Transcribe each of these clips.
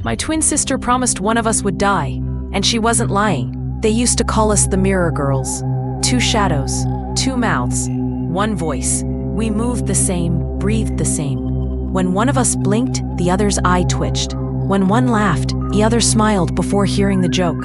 My twin sister promised one of us would die, and she wasn't lying. They used to call us the Mirror Girls. 2 shadows, 2 mouths, 1 voice. We moved the same, breathed the same. When one of us blinked, the other's eye twitched. When one laughed, the other smiled before hearing the joke.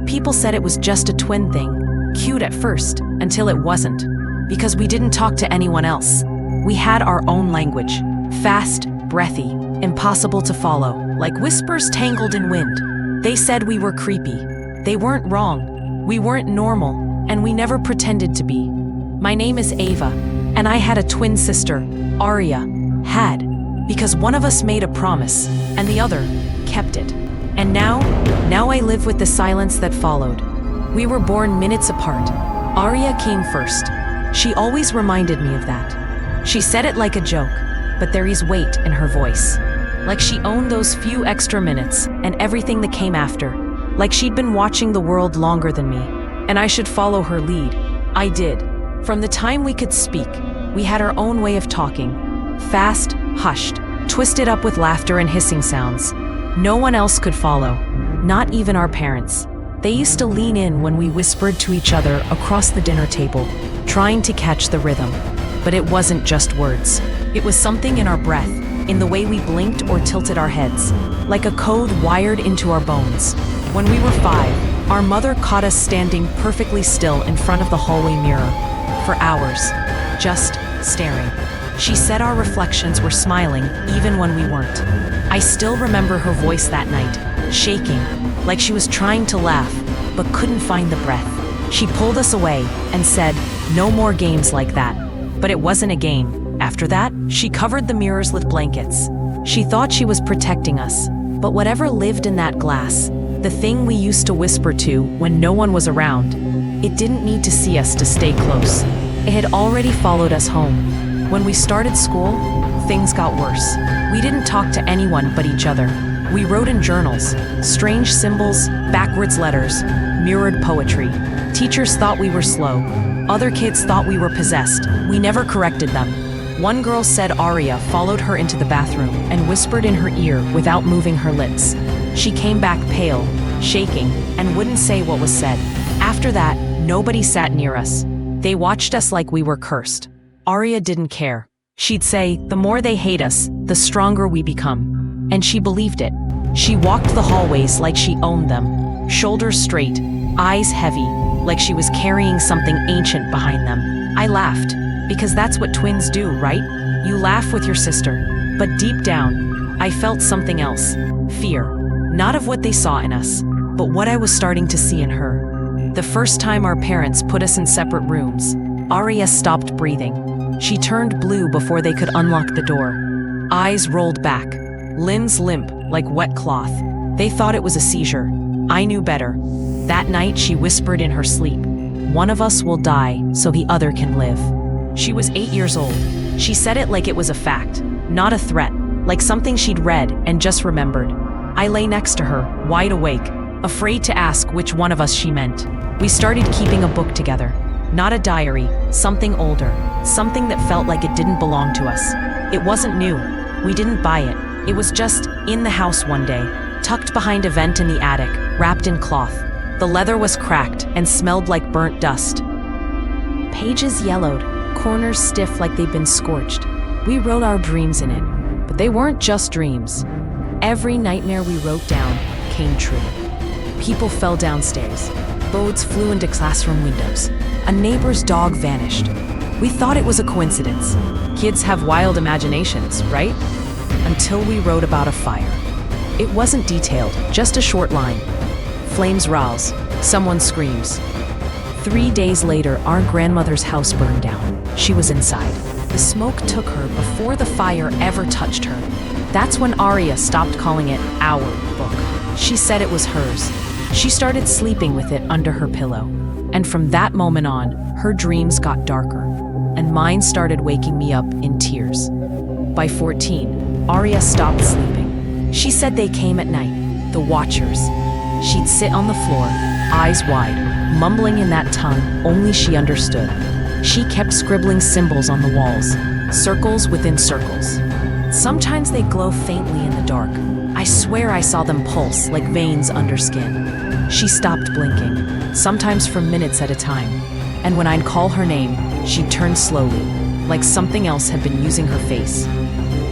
People said it was just a twin thing, cute at first, until it wasn't. Because we didn't talk to anyone else. We had our own language. Fast, breathy, impossible to follow, like whispers tangled in wind. They said we were creepy. They weren't wrong. We weren't normal, and we never pretended to be. My name is Ava, and I had a twin sister, Aria. Had. Because one of us made a promise, and the other kept it. And now I live with the silence that followed. We were born minutes apart. Aria came first. She always reminded me of that. She said it like a joke, but there is weight in her voice. Like she owned those few extra minutes and everything that came after. Like she'd been watching the world longer than me, and I should follow her lead. I did. From the time we could speak, we had our own way of talking. Fast, hushed, twisted up with laughter and hissing sounds. No one else could follow, not even our parents. They used to lean in when we whispered to each other across the dinner table, trying to catch the rhythm. But it wasn't just words. It was something in our breath, in the way we blinked or tilted our heads, like a code wired into our bones. When we were 5, our mother caught us standing perfectly still in front of the hallway mirror, for hours, just staring. She said our reflections were smiling even when we weren't. I still remember her voice that night, shaking, like she was trying to laugh, but couldn't find the breath. She pulled us away and said, "No more games like that." But it wasn't a game. After that, she covered the mirrors with blankets. She thought she was protecting us, but whatever lived in that glass, the thing we used to whisper to when no one was around, it didn't need to see us to stay close. It had already followed us home. When we started school, things got worse. We didn't talk to anyone but each other. We wrote in journals, strange symbols, backwards letters, mirrored poetry. Teachers thought we were slow. Other kids thought we were possessed. We never corrected them. One girl said Aria followed her into the bathroom and whispered in her ear without moving her lips. She came back pale, shaking, and wouldn't say what was said. After that, nobody sat near us. They watched us like we were cursed. Aria didn't care. She'd say, the more they hate us, the stronger we become. And she believed it. She walked the hallways like she owned them, shoulders straight, eyes heavy, like she was carrying something ancient behind them. I laughed, because that's what twins do, right? You laugh with your sister. But deep down, I felt something else. Fear. Not of what they saw in us, but what I was starting to see in her. The first time our parents put us in separate rooms, Aria stopped breathing. She turned blue before they could unlock the door. Eyes rolled back, limbs limp like wet cloth. They thought it was a seizure. I knew better. That night she whispered in her sleep, "One of us will die so the other can live." She was 8 years old. She said it like it was a fact, not a threat, like something she'd read and just remembered. I lay next to her, wide awake, afraid to ask which one of us she meant. We started keeping a book together. Not a diary, something older, something that felt like it didn't belong to us. It wasn't new. We didn't buy it. It was just in the house one day, tucked behind a vent in the attic, wrapped in cloth. The leather was cracked and smelled like burnt dust. Pages yellowed, corners stiff like they'd been scorched. We wrote our dreams in it, but they weren't just dreams. Every nightmare we wrote down came true. People fell downstairs. Boats flew into classroom windows. A neighbor's dog vanished. We thought it was a coincidence. Kids have wild imaginations, right? Until we wrote about a fire. It wasn't detailed, just a short line. Flames rouse. Someone screams. 3 days later, our grandmother's house burned down. She was inside. The smoke took her before the fire ever touched her. That's when Aria stopped calling it our book. She said it was hers. She started sleeping with it under her pillow. And from that moment on, her dreams got darker, and mine started waking me up in tears. By 14, Aria stopped sleeping. She said they came at night, the Watchers. She'd sit on the floor, eyes wide, mumbling in that tongue only she understood. She kept scribbling symbols on the walls, circles within circles. Sometimes they'd glow faintly in the dark. I swear I saw them pulse like veins under skin. She stopped blinking, sometimes for minutes at a time. And when I'd call her name, she'd turn slowly, like something else had been using her face.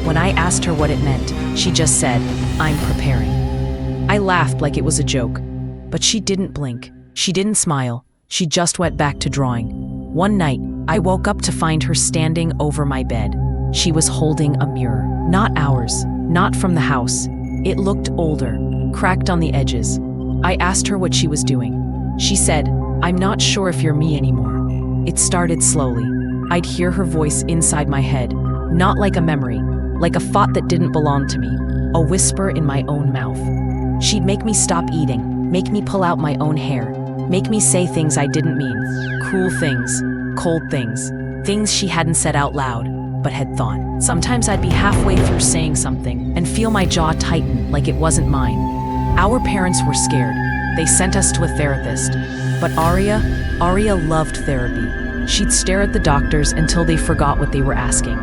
When I asked her what it meant, she just said, "I'm preparing." I laughed like it was a joke, but she didn't blink. She didn't smile. She just went back to drawing. One night, I woke up to find her standing over my bed. She was holding a mirror. Not ours, not from the house. It looked older, cracked on the edges. I asked her what she was doing. She said, "I'm not sure if you're me anymore." It started slowly. I'd hear her voice inside my head, not like a memory, like a thought that didn't belong to me, a whisper in my own mouth. She'd make me stop eating, make me pull out my own hair, make me say things I didn't mean, cruel things, cold things, things she hadn't said out loud, but had thought. Sometimes I'd be halfway through saying something and feel my jaw tighten like it wasn't mine. Our parents were scared. They sent us to a therapist. But Aria loved therapy. She'd stare at the doctors until they forgot what they were asking.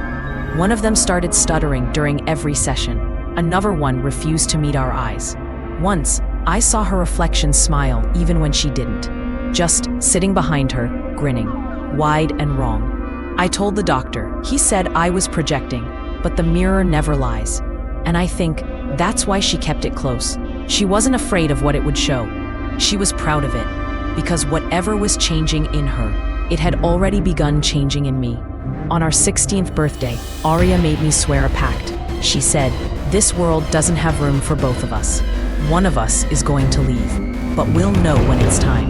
One of them started stuttering during every session. Another one refused to meet our eyes. Once, I saw her reflection smile even when she didn't, just sitting behind her, grinning, wide and wrong. I told the doctor. He said I was projecting, but the mirror never lies. And I think that's why she kept it close. She wasn't afraid of what it would show. She was proud of it, because whatever was changing in her, it had already begun changing in me. On our 16th birthday, Aria made me swear a pact. She said, "This world doesn't have room for both of us. One of us is going to leave, but we'll know when it's time."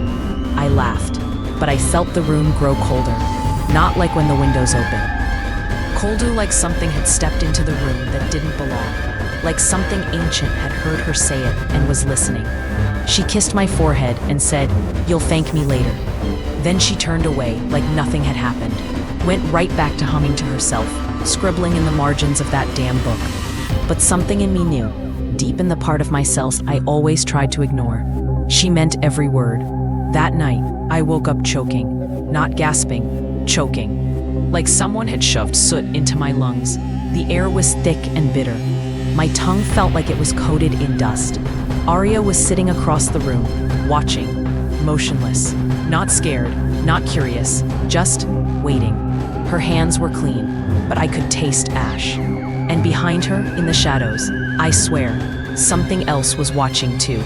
I laughed, but I felt the room grow colder, not like when the windows open. Colder like something had stepped into the room that didn't belong, like something ancient had heard her say it and was listening. She kissed my forehead and said, "You'll thank me later." Then she turned away like nothing had happened, went right back to humming to herself, scribbling in the margins of that damn book. But something in me knew, deep in the part of myself I always tried to ignore. She meant every word. That night, I woke up choking, not gasping, choking. Like someone had shoved soot into my lungs. The air was thick and bitter. My tongue felt like it was coated in dust. Aria was sitting across the room, watching, motionless, not scared, not curious, just waiting. Her hands were clean, but I could taste ash. And behind her, in the shadows, I swear, something else was watching too.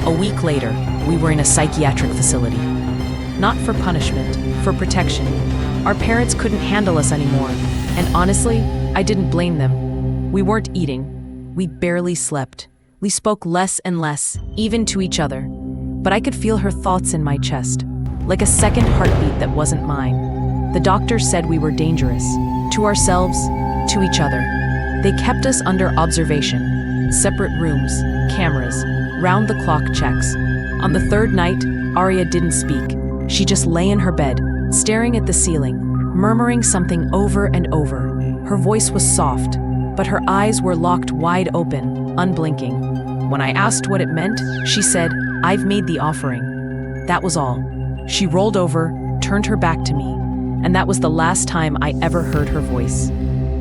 A week later, we were in a psychiatric facility. Not for punishment, for protection. Our parents couldn't handle us anymore, and honestly, I didn't blame them. We weren't eating. We barely slept. We spoke less and less, even to each other. But I could feel her thoughts in my chest, like a second heartbeat that wasn't mine. The doctor said we were dangerous, to ourselves, to each other. They kept us under observation, separate rooms, cameras, round-the-clock checks. On the third night, Aria didn't speak. She just lay in her bed, staring at the ceiling, murmuring something over and over. Her voice was soft, but her eyes were locked wide open, unblinking. When I asked what it meant, she said, "I've made the offering." That was all. She rolled over, turned her back to me, and that was the last time I ever heard her voice.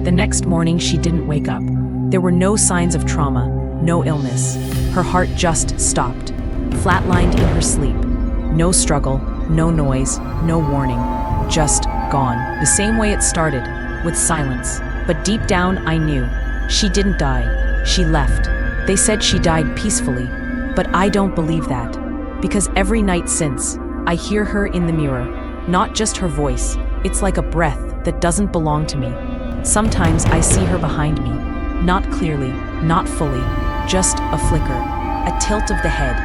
The next morning, she didn't wake up. There were no signs of trauma, no illness. Her heart just stopped, flatlined in her sleep. No struggle, no noise, no warning, just gone. The same way it started, with silence. But deep down, I knew. She didn't die. She left. They said she died peacefully, but I don't believe that. Because every night since, I hear her in the mirror. Not just her voice. It's like a breath that doesn't belong to me. Sometimes I see her behind me. Not clearly, not fully, just a flicker, a tilt of the head,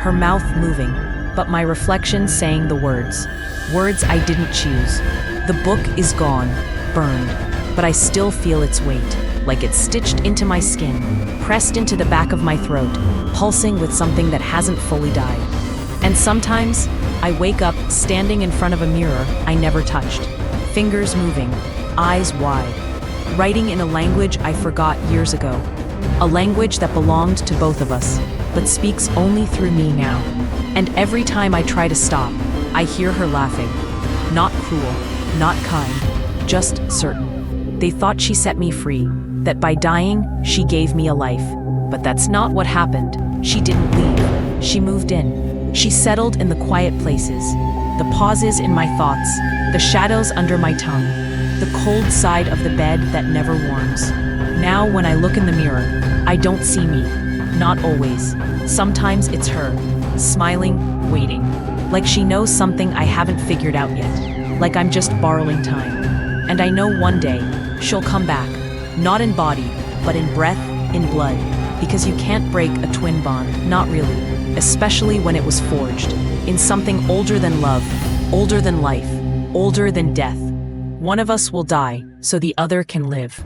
her mouth moving, but my reflection saying the words. Words I didn't choose. The book is gone, burned, but I still feel its weight, like it's stitched into my skin, pressed into the back of my throat, pulsing with something that hasn't fully died. And sometimes, I wake up standing in front of a mirror I never touched, fingers moving, eyes wide, writing in a language I forgot years ago, a language that belonged to both of us, but speaks only through me now. And every time I try to stop, I hear her laughing. Not cruel, not kind, just certain. They thought she set me free, that by dying, she gave me a life. But that's not what happened. She didn't leave. She moved in. She settled in the quiet places, the pauses in my thoughts, the shadows under my tongue, the cold side of the bed that never warms. Now, when I look in the mirror, I don't see me. Not always. Sometimes it's her, smiling, waiting, like she knows something I haven't figured out yet, like I'm just borrowing time. And I know one day, she'll come back, not in body, but in breath, in blood, because you can't break a twin bond, not really, especially when it was forged in something older than love, older than life, older than death. One of us will die so the other can live.